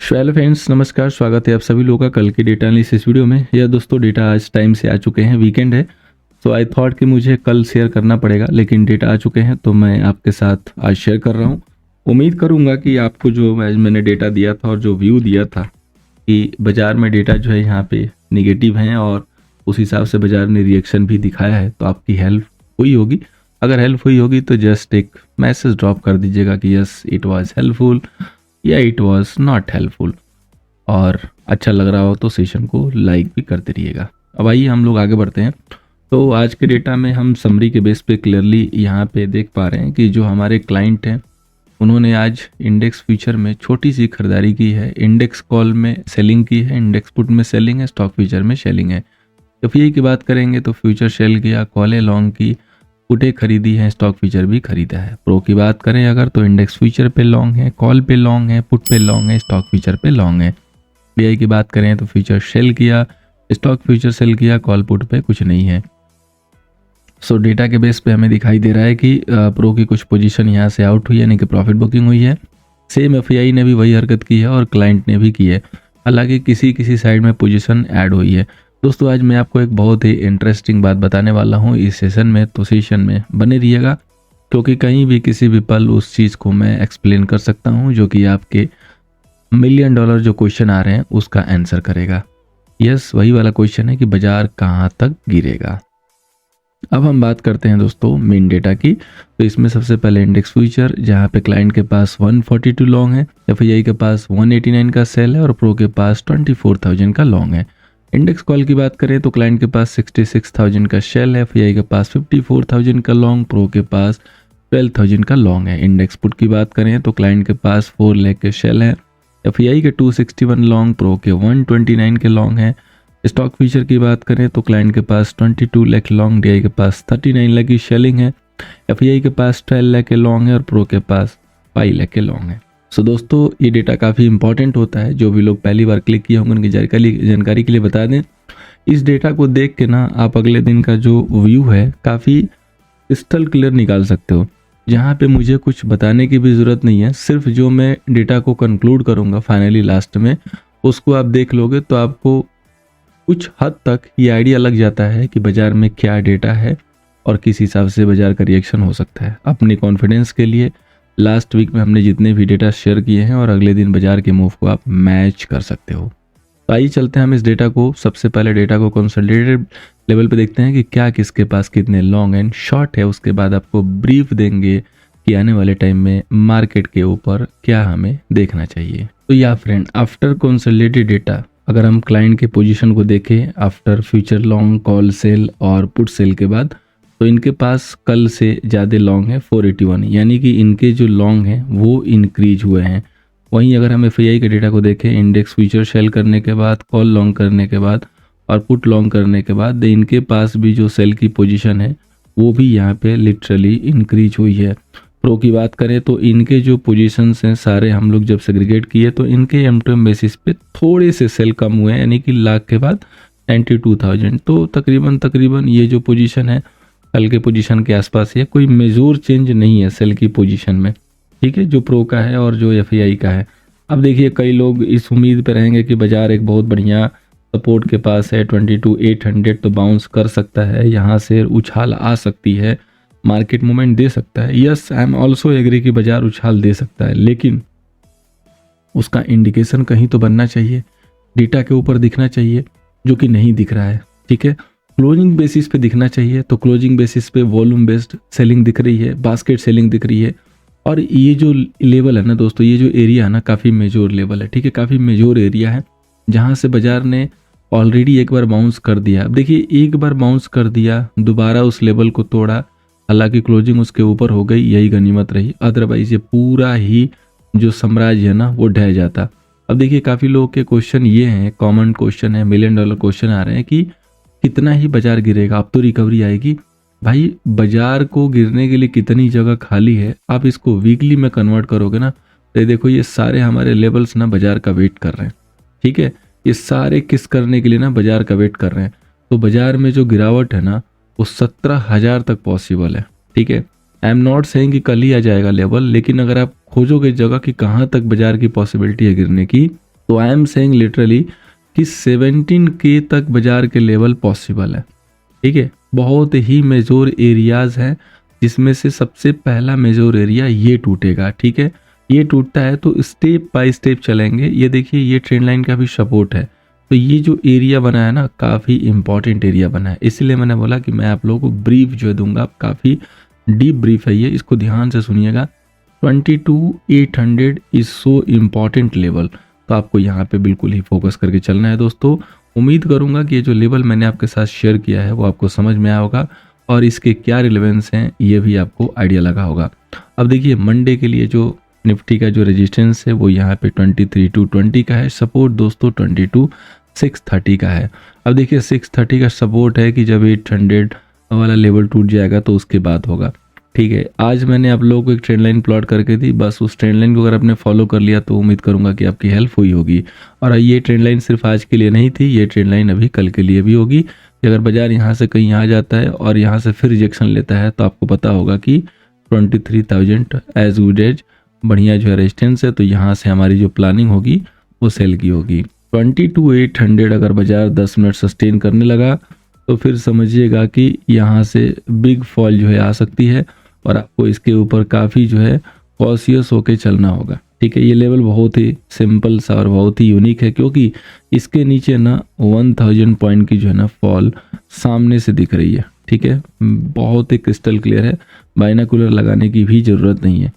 Hello friends, नमस्कार। स्वागत है आप सभी लोगों का कल के डेटा एनालिसिस वीडियो में। यह दोस्तों डेटा आज टाइम से आ चुके हैं, वीकेंड है तो आई थॉट कि मुझे कल शेयर करना पड़ेगा, लेकिन डेटा आ चुके हैं तो मैं आपके साथ आज शेयर कर रहा हूं। उम्मीद करूंगा कि आपको जो मैंने डेटा दिया था और जो व्यू दिया था कि बाज़ार में डेटा जो है यहाँ पे निगेटिव हैं और उस हिसाब से बाज़ार ने रिएक्शन भी दिखाया है, तो आपकी हेल्प हुई होगी। अगर हेल्प हुई होगी तो जस्ट एक मैसेज ड्रॉप कर दीजिएगा कि यस इट वाज हेल्पफुल या इट वाज नॉट हेल्पफुल, और अच्छा लग रहा हो तो सेशन को लाइक भी करते रहिएगा। अब आइए हम लोग आगे बढ़ते हैं। तो आज के डेटा में हम समरी के बेस पे क्लियरली यहाँ पे देख पा रहे हैं कि जो हमारे क्लाइंट हैं उन्होंने आज इंडेक्स फ्यूचर में छोटी सी खरीदारी की है, इंडेक्स कॉल में सेलिंग की है, इंडेक्स पुट में सेलिंग है, स्टॉक फ्यूचर में सेलिंग है। एफआई की बात करेंगे तो फ्यूचर सेल किया, कॉल लॉन्ग की, पुटे खरीदी है, स्टॉक फ्यूचर भी खरीदा है। प्रो की बात करें अगर तो इंडेक्स फ्यूचर पे लॉन्ग है, कॉल पे लॉन्ग है, पुट पे लॉन्ग है, स्टॉक फ्यूचर पे लॉन्ग है। बीआई की बात करें तो फ्यूचर सेल किया, स्टॉक फ्यूचर सेल किया, कॉल पुट पे कुछ नहीं है। सो डेटा के बेस पे हमें दिखाई दे रहा है कि प्रो की कुछ पोजीशन यहाँ से आउट हुई है, यानी कि प्रॉफिट बुकिंग हुई है। सेम एफआई ने भी वही हरकत की है और क्लाइंट ने भी की है, हालांकि किसी साइड में पोजीशन ऐड हुई है। दोस्तों आज मैं आपको एक बहुत ही इंटरेस्टिंग बात बताने वाला हूँ इस सेशन में, तो सेशन में बने रहिएगा क्योंकि कहीं भी किसी भी पल उस चीज़ को मैं एक्सप्लेन कर सकता हूँ जो कि आपके $1 मिलियन जो क्वेश्चन आ रहे हैं उसका आंसर करेगा। यस, वही वाला क्वेश्चन है कि बाजार कहाँ तक गिरेगा। अब हम बात करते हैं दोस्तों मेन डेटा की। तो इसमें सबसे पहले इंडेक्स फ्यूचर, जहाँ पे क्लाइंट के पास 142 लॉन्ग है, एफआई के पास 189 का सेल है और प्रो के पास 24,000 का लॉन्ग है। इंडेक्स कॉल की बात करें तो क्लाइंट के पास 66,000 का शेल है, एफआई के पास 54,000 का लॉन्ग, प्रो के पास 12,000 का लॉन्ग है। इंडेक्स पुट की बात करें तो क्लाइंट के पास 4 लाख के शेल है, एफआई के 261 लॉन्ग, प्रो के 129 के लॉन्ग है। स्टॉक फ्यूचर की बात करें तो क्लाइंट के पास 22 लाख लॉन्ग, डीआई के पास 39 लाख की शेलिंग है, एफआई के पास 12 लाख के लॉन्ग है और प्रो के पास 5 लाख के लॉन्ग है। सो दोस्तों ये डेटा काफ़ी इंपॉर्टेंट होता है, जो भी लोग पहली बार क्लिक किए होंगे उनकी जानकारी के लिए बता दें। इस डेटा को देख के ना आप अगले दिन का जो व्यू है काफ़ी क्रिस्टल क्लियर निकाल सकते हो, जहाँ पे मुझे कुछ बताने की भी ज़रूरत नहीं है। सिर्फ जो मैं डेटा को कंक्लूड करूँगा फाइनली लास्ट में, उसको आप देख लोगे तो आपको कुछ हद तक ये आइडिया लग जाता है कि बाज़ार में क्या डेटा है और किस हिसाब से बाज़ार का रिएक्शन हो सकता है। अपने कॉन्फिडेंस के लिए लास्ट वीक में हमने जितने भी डेटा शेयर किए हैं और अगले दिन बाजार के मूव को आप मैच कर सकते हो। तो आइए चलते हैं हम इस डेटा को, सबसे पहले डेटा को कंसोलिडेटेड लेवल पे देखते हैं कि क्या किसके पास कितने लॉन्ग एंड शॉर्ट है। उसके बाद आपको ब्रीफ देंगे कि आने वाले टाइम में मार्केट के ऊपर क्या हमें देखना चाहिए। तो या फ्रेंड, आफ्टर कंसोलिडेटेड डेटा अगर हम क्लाइंट के पोजीशन को देखें after future long, call sell और पुट सेल के बाद, तो इनके पास कल से ज़्यादा लॉन्ग है 481, यानी कि इनके जो लॉन्ग हैं वो इंक्रीज हुए हैं। वहीं अगर हम एफआई के डेटा को देखें, इंडेक्स फ्यूचर सेल करने के बाद, कॉल लॉन्ग करने के बाद और पुट लॉन्ग करने के बाद, इनके पास भी जो सेल की पोजीशन है वो भी यहाँ पे लिटरली इंक्रीज हुई है। प्रो की बात करें तो इनके जो पोजीशंस हैं सारे हम लोग जब सेग्रीगेट किए तो इनके एम बेसिस पे थोड़े से सेल कम हुए हैं, यानी कि लाख के बाद 92,000। तो तकरीबन ये जो पोजीशन है कल के पोजीशन के आसपास है, कोई मेजर चेंज नहीं है सेल की पोजीशन में, ठीक है, जो प्रो का है और जो एफआई का है। अब देखिए कई लोग इस उम्मीद पे रहेंगे कि बाजार एक बहुत बढ़िया सपोर्ट के पास है, 22,800 तो बाउंस कर सकता है, यहाँ से उछाल आ सकती है, मार्केट मूवमेंट दे सकता है। Yes, I am also agree कि बाजार उछाल दे सकता है, लेकिन उसका इंडिकेशन कहीं तो बनना चाहिए, डेटा के ऊपर दिखना चाहिए, जो कि नहीं दिख रहा है। ठीक है, क्लोजिंग बेसिस पे दिखना चाहिए, तो क्लोजिंग बेसिस पे वॉल्यूम बेस्ड सेलिंग दिख रही है, बास्केट सेलिंग दिख रही है। और ये जो लेवल है ना दोस्तों, ये जो एरिया है ना काफ़ी मेजर लेवल है, ठीक है, काफ़ी मेजर एरिया है जहाँ से बाजार ने ऑलरेडी एक बार बाउंस कर दिया। अब देखिए एक बार बाउंस कर दिया, दोबारा उस लेवल को तोड़ा, हालांकि क्लोजिंग उसके ऊपर हो गई, यही गनीमत रही, अदरवाइज ये पूरा ही जो साम्राज्य है ना वो ढह जाता। अब देखिए काफ़ी लोगों के क्वेश्चन ये हैं, कॉमन क्वेश्चन है, $1 मिलियन क्वेश्चन आ रहे हैं कि कितना ही बाजार गिरेगा, अब तो रिकवरी आएगी। भाई बाजार को गिरने के लिए कितनी जगह खाली है, आप इसको वीकली में कन्वर्ट करोगे ना तो देखो ये सारे हमारे लेवल्स ना बाजार का वेट कर रहे हैं, ठीक है, ये सारे किस करने के लिए ना बाजार का वेट कर रहे हैं। तो बाजार में जो गिरावट है ना वो 17,000 तक पॉसिबल है, ठीक है। आई एम नॉट सेइंग कि कल ही आ जाएगा लेवल, लेकिन अगर आप खोजोगे जगह कि कहाँ तक बाजार की पॉसिबिलिटी है गिरने की, तो आई एम सेइंग लिटरली कि 17K तक बाजार के लेवल पॉसिबल है। ठीक है, बहुत ही मेजोर एरियाज हैं जिसमें से सबसे पहला मेजोर एरिया ये टूटेगा। ठीक है, ये टूटता है तो स्टेप बाय स्टेप चलेंगे। ये देखिए, ये ट्रेंड लाइन का भी सपोर्ट है। तो ये जो एरिया बना है ना, काफ़ी इंपॉर्टेंट एरिया बना है, इसलिए मैंने बोला कि मैं आप लोगों को ब्रीफ जो दूंगा, काफ़ी डीप ब्रीफ है ये, इसको ध्यान से सुनिएगा। 22,800 इज सो इम्पॉर्टेंट लेवल, तो आपको यहाँ पे बिल्कुल ही फोकस करके चलना है दोस्तों। उम्मीद करूंगा कि ये जो लेवल मैंने आपके साथ शेयर किया है वो आपको समझ में आया होगा और इसके क्या रिलेवेंस हैं ये भी आपको आइडिया लगा होगा। अब देखिए, मंडे के लिए जो निफ्टी का जो रेजिस्टेंस है वो यहाँ पे 23,220 का है, सपोर्ट दोस्तों 22,630 का है। अब देखिए 630 का सपोर्ट है कि जब 800 वाला लेवल टूट जाएगा तो उसके बाद होगा। ठीक है, आज मैंने आप लोगों को एक ट्रेंड लाइन प्लॉट करके दी, बस उस ट्रेंड लाइन को अगर आपने फॉलो कर लिया तो उम्मीद करूंगा कि आपकी हेल्प हुई होगी। और ये ट्रेंड लाइन सिर्फ आज के लिए नहीं थी, ये ट्रेंड लाइन अभी कल के लिए भी होगी कि अगर बाजार यहाँ से कहीं आ जाता है और यहाँ से फिर रिजेक्शन लेता है तो आपको पता होगा कि 23,000 एज गुड एज बढ़िया जो है रेजिस्टेंस है, तो यहाँ से हमारी जो प्लानिंग होगी वो सेल की होगी। 22,800 अगर बाजार 10 मिनट सस्टेन करने लगा तो फिर समझिएगा कि यहाँ से बिग फॉल जो है आ सकती है और आपको इसके ऊपर काफ़ी जो है कॉशियस होके चलना होगा। ठीक है, ये लेवल बहुत ही सिंपल सा और बहुत ही यूनिक है क्योंकि इसके नीचे ना 1000 पॉइंट की जो है ना फॉल सामने से दिख रही है। ठीक है, बहुत ही क्रिस्टल क्लियर है, बाइनाकुलर लगाने की भी ज़रूरत नहीं है।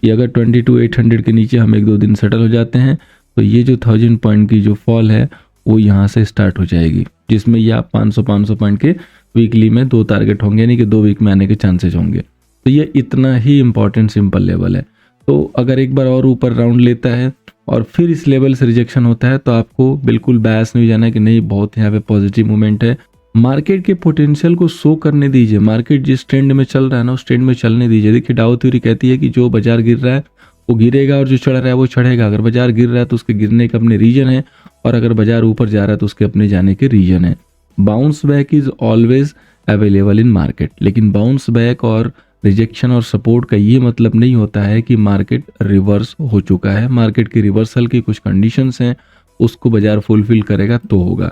ये अगर 22,800 के नीचे हम 1-2 दिन सेटल हो जाते हैं तो ये जो 1000 पॉइंट की जो फॉल है वो यहाँ से स्टार्ट हो जाएगी, जिसमें ये आप 500 पॉइंट के वीकली में 2 टारगेट होंगे, यानी कि 2 वीक में आने के चांसेस होंगे। तो ये इतना ही इंपॉर्टेंट सिंपल लेवल है। तो अगर एक बार और ऊपर राउंड लेता है और फिर इस लेवल से रिजेक्शन होता है तो आपको बिल्कुल बैस नहीं जाना है कि नहीं बहुत यहाँ पे पॉजिटिव मूवमेंट है। मार्केट के पोटेंशियल को शो करने दीजिए, मार्केट जिस ट्रेंड में चल रहा है ना उस ट्रेंड में चलने दीजिए। देखिए, डाउ थ्योरी कहती है कि जो बाजार गिर रहा है वो गिरेगा और जो चढ़ रहा है वो चढ़ेगा। अगर बाजार गिर रहा है तो उसके गिरने के अपने रीजन है और अगर बाजार ऊपर जा रहा है तो उसके अपने जाने के रीजन है। Bounce back is always available in market, लेकिन बाउंस बैक और रिजेक्शन और सपोर्ट का ये मतलब नहीं होता है कि मार्केट रिवर्स हो चुका है। मार्केट की रिवर्सल की कुछ कंडीशंस हैं, उसको बाजार फुलफिल करेगा तो होगा।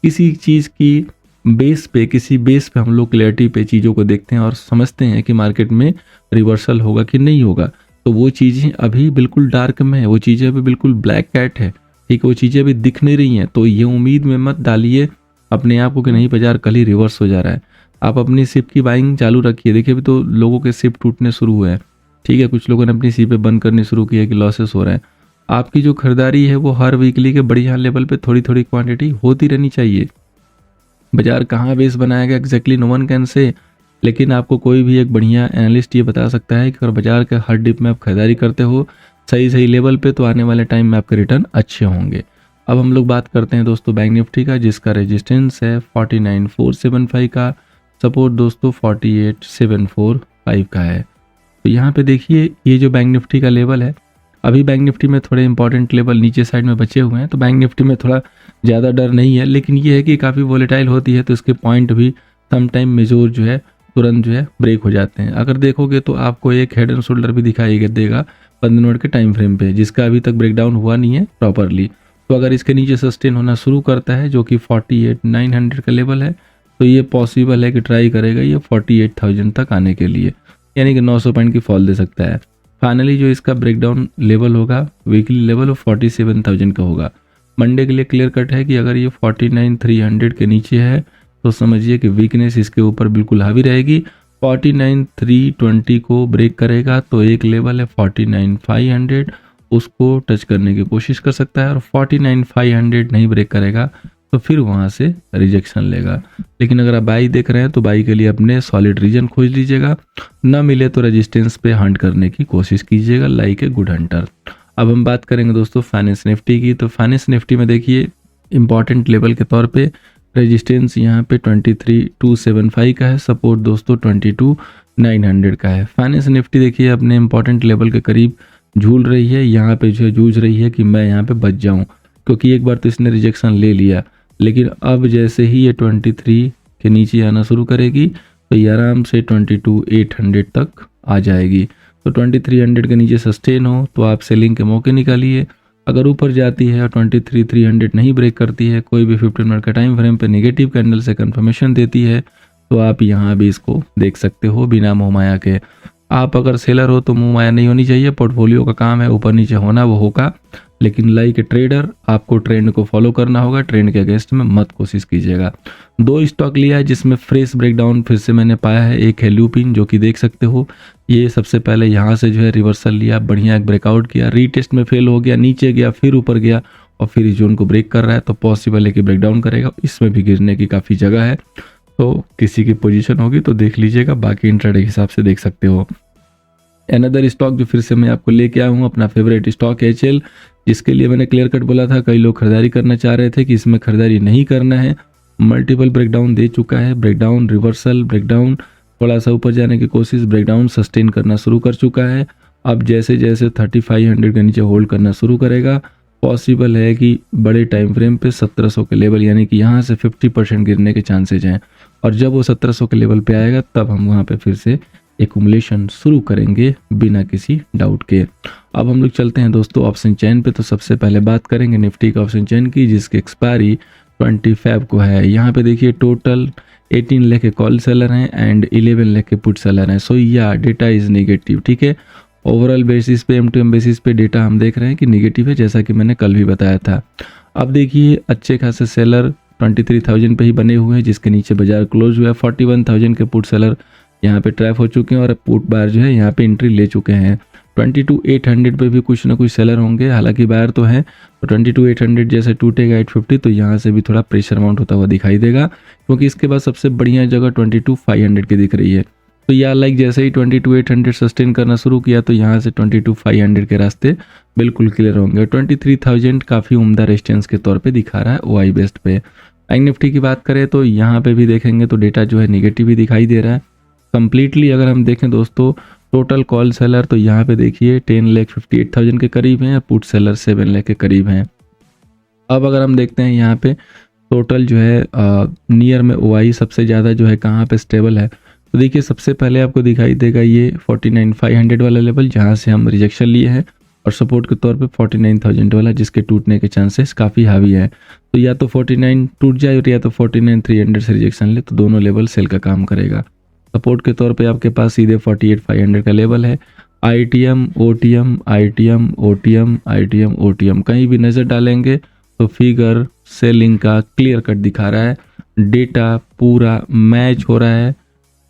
किसी चीज़ की किसी बेस पे हम लोग क्लैरिटी पे चीज़ों को देखते हैं और समझते हैं कि मार्केट में रिवर्सल होगा कि नहीं होगा। तो वो चीज़ें अभी बिल्कुल डार्क में है, वो चीज़ें अभी बिल्कुल ब्लैक कैट है। ठीक है, वो चीज़ें अभी दिख नहीं रही हैं। तो ये उम्मीद में मत डालिए अपने आप को कि नहीं बाजार कल ही रिवर्स हो जा रहा है। आप अपनी सिप की बाइंग चालू रखिए। देखिए, अभी तो लोगों के सिप टूटने शुरू हुए हैं। ठीक है, कुछ लोगों ने अपनी सिपें बंद करनी शुरू की है कि लॉसेस हो रहे हैं। आपकी जो खरीदारी है वो हर वीकली के बढ़िया लेवल पे थोड़ी थोड़ी क्वांटिटी होती रहनी चाहिए। बाजार कहाँ बेस बनाएगा exactly no one can say, लेकिन आपको कोई भी एक बढ़िया एनालिस्ट ये बता सकता है कि अगर बाजार के हर डिप में आप खरीदारी करते हो सही लेवल पे तो आने वाले टाइम में आपके रिटर्न अच्छे होंगे। अब हम लोग बात करते हैं दोस्तों बैंक निफ्टी का, जिसका रेजिस्टेंस है 49,475 का, सपोर्ट दोस्तों 48,745 का है। तो यहाँ पे देखिए, ये जो बैंक निफ्टी का लेवल है, अभी बैंक निफ्टी में थोड़े इंपॉर्टेंट लेवल नीचे साइड में बचे हुए हैं, तो बैंक निफ्टी में थोड़ा ज़्यादा डर नहीं है, लेकिन ये है कि काफ़ी वॉलेटाइल होती है तो इसके पॉइंट भी सम टाइम मेजोर जो है तुरंत जो है ब्रेक हो जाते हैं। अगर देखोगे तो आपको एक हेड एंड शोल्डर भी दिखाई देगा 15 मिनट के टाइम फ्रेम पे, जिसका अभी तक ब्रेकडाउन हुआ नहीं है प्रॉपरली। तो अगर इसके नीचे सस्टेन होना शुरू करता है जो कि 48,900 का लेवल है, तो ये पॉसिबल है कि ट्राई करेगा ये 48,000 तक आने के लिए, यानी कि 900 पॉइंट की फॉल दे सकता है। फाइनली जो इसका ब्रेकडाउन लेवल होगा वीकली लेवल वो 47,000 का होगा। मंडे के लिए क्लियर कट है कि अगर ये 49,300 के नीचे है तो समझिए कि वीकनेस इसके ऊपर बिल्कुल हावी रहेगी। 49,320 को ब्रेक करेगा तो एक लेवल है 49,500, उसको टच करने की कोशिश कर सकता है, और 49,500 नहीं ब्रेक करेगा तो फिर वहाँ से रिजेक्शन लेगा। लेकिन अगर आप बाई देख रहे हैं तो बाई के लिए अपने सॉलिड रीजन खोज लीजिएगा, ना मिले तो रेजिस्टेंस पे हंट करने की कोशिश कीजिएगा लाइक ए गुड हंटर। अब हम बात करेंगे दोस्तों फाइनेंस निफ्टी की। तो फाइनेंस निफ्टी में देखिए इंपॉर्टेंट लेवल के तौर पे रेजिस्टेंस यहाँ पे 23,275 का है, सपोर्ट दोस्तों 22,900 का है। फाइनेंस निफ्टी देखिए अपने इंपॉर्टेंट लेवल के करीब झूल रही है, यहाँ पे जो जूझ रही है कि मैं यहाँ पे बच जाऊँ, क्योंकि एक बार तो इसने रिजेक्शन ले लिया, लेकिन अब जैसे ही ये 23 के नीचे आना शुरू करेगी तो ये आराम से 22,800 तक आ जाएगी। तो 2300 के नीचे सस्टेन हो तो आप सेलिंग के मौके निकालिए, अगर ऊपर जाती है और 23,300 नहीं ब्रेक करती है, कोई भी 15 मिनट का टाइम फ्रेम पे नेगेटिव कैंडल से कंफर्मेशन देती है, तो आप यहाँ भी इसको देख सकते हो बिना मोह माया के। आप अगर सेलर हो तो मुंह माया नहीं होनी चाहिए, पोर्टफोलियो का काम है ऊपर नीचे होना, वो होगा, लेकिन लाइक ए ट्रेडर आपको ट्रेंड को फॉलो करना होगा, ट्रेंड के अगेंस्ट में मत कोशिश कीजिएगा। 2 स्टॉक लिया है जिसमें फ्रेश ब्रेकडाउन फिर से मैंने पाया है। एक है लुपिन, जो कि देख सकते हो ये सबसे पहले यहाँ से जो है रिवर्सल लिया, बढ़िया एक ब्रेकआउट किया, रीटेस्ट में फेल हो गया, नीचे गया, फिर ऊपर गया और फिर इस जोन को ब्रेक कर रहा है, तो पॉसिबल है कि ब्रेकडाउन करेगा, इसमें भी गिरने की काफ़ी जगह है। तो किसी की पोजीशन होगी तो देख लीजिएगा, बाकी इंट्राडे के हिसाब से देख सकते हो। अनदर स्टॉक जो फिर से मैं आपको लेके आया हूँ, अपना फेवरेट स्टॉक है HL, जिसके लिए मैंने क्लियर कट बोला था, कई लोग खरीदारी करना चाह रहे थे कि इसमें खरीदारी नहीं करना है। मल्टीपल ब्रेकडाउन दे चुका है, ब्रेकडाउन रिवर्सल, ब्रेकडाउन थोड़ा सा ऊपर जाने की कोशिश, ब्रेकडाउन सस्टेन करना शुरू कर चुका है। अब जैसे जैसे 3500 के नीचे होल्ड करना शुरू करेगा, पॉसिबल है कि बड़े टाइम फ्रेम पे 1700 के लेवल, यानी कि यहाँ से 50% गिरने के चांसेज हैं, और जब वो 1700 के लेवल पे आएगा तब हम वहाँ पे फिर से एक्यूमुलेशन शुरू करेंगे बिना किसी डाउट के। अब हम लोग चलते हैं दोस्तों ऑप्शन चेन पे। तो सबसे पहले बात करेंगे निफ्टी का ऑप्शन चेन की, जिसकी एक्सपायरी 20 फेब को है। यहाँ पे देखिए टोटल 18 लाख के कॉल सेलर हैं एंड 11 लाख के पुट सेलर हैं। सो या डेटा इज नेगेटिव, ठीक है। ओवरऑल बेसिस पे, M2M बेसिस पे डेटा हम देख रहे हैं कि नेगेटिव है, जैसा कि मैंने कल भी बताया था। अब देखिए अच्छे खासे सेलर 23,000 पे ही बने हुए हैं, जिसके नीचे बाजार क्लोज हुआ है। 41,000 के पुट सेलर यहाँ पे ट्रैप हो चुके हैं और पुट बायर जो है यहाँ पे एंट्री ले चुके हैं। 22,800 पे भी कुछ ना कुछ सेलर होंगे, हालांकि बायर तो है, तो 22,800 जैसे टूटेगा 850 तो यहाँ से भी थोड़ा प्रेशर माउंट होता हुआ दिखाई देगा, क्योंकि इसके बाद सबसे बढ़िया जगह 22,500 की दिख रही है। तो या लाइक जैसे ही 22,800 सस्टेन करना शुरू किया तो यहाँ से 22,500 के रास्ते बिल्कुल क्लियर होंगे। 23,000 काफ़ी उम्दा रेजिस्टेंस के तौर पे दिखा रहा है OI बेस्ट पे। बैंक निफ्टी की बात करें तो यहाँ पे भी देखेंगे तो डेटा जो है निगेटिव ही दिखाई दे रहा है कंप्लीटली। अगर हम देखें दोस्तों टोटल कॉल सेलर तो यहाँ पे देखिए 10,58,000 के करीब हैं, पुट सेलर 7 लाख के करीब हैं। अब अगर हम देखते हैं यहाँ पे टोटल जो है नियर में OI सबसे ज़्यादा जो है कहाँ पे स्टेबल है, तो देखिए सबसे पहले आपको दिखाई देगा ये 49,500 वाला लेवल, जहाँ से हम रिजेक्शन लिए हैं, और सपोर्ट के तौर पे 49,000 वाला, जिसके टूटने के चांसेस काफ़ी हावी है। तो या तो 49 टूट जाए और या तो 49,300 से रिजेक्शन ले, तो दोनों लेवल सेल का काम करेगा। सपोर्ट के तौर पे आपके पास सीधे 48,500 का लेवल है। ITM OTM ITM OTM ITM OTM कहीं भी नज़र डालेंगे तो फिगर सेलिंग का क्लियर कट दिखा रहा है, डेटा पूरा मैच हो रहा है,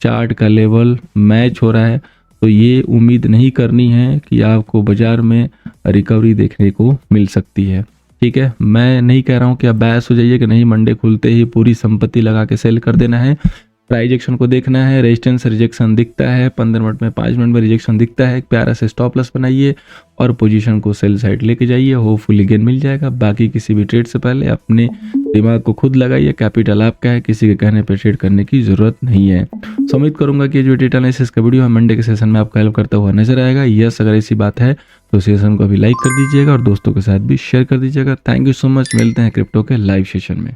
चार्ट का लेवल मैच हो रहा है। तो ये उम्मीद नहीं करनी है कि आपको बाजार में रिकवरी देखने को मिल सकती है, ठीक है। मैं नहीं कह रहा हूँ कि आप बैस हो जाइए कि नहीं मंडे खुलते ही पूरी संपत्ति लगा के सेल कर देना है। प्राइस एक्शन को देखना है, रेजिस्टेंस रिजेक्शन दिखता है 15 मिनट में, 5 मिनट में रिजेक्शन दिखता है, एक प्यारा से स्टॉप लॉस बनाइए और पोजीशन को सेल साइड लेके जाइए, होपफुली गेन मिल जाएगा। बाकी किसी भी ट्रेड से पहले अपने दिमाग को खुद लगाइए, कैपिटल आपका है, किसी के कहने पर ट्रेड करने की जरूरत नहीं है। उम्मीद करूंगा कि जो डेटा एनालिसिस का वीडियो है मंडे के सेशन में आपका हेल्प करता हुआ नजर आएगा। यस, अगर ऐसी बात है तो सेशन को अभी लाइक कर दीजिएगा और दोस्तों के साथ भी शेयर कर दीजिएगा। थैंक यू सो मच, मिलते हैं क्रिप्टो के लाइव सेशन में।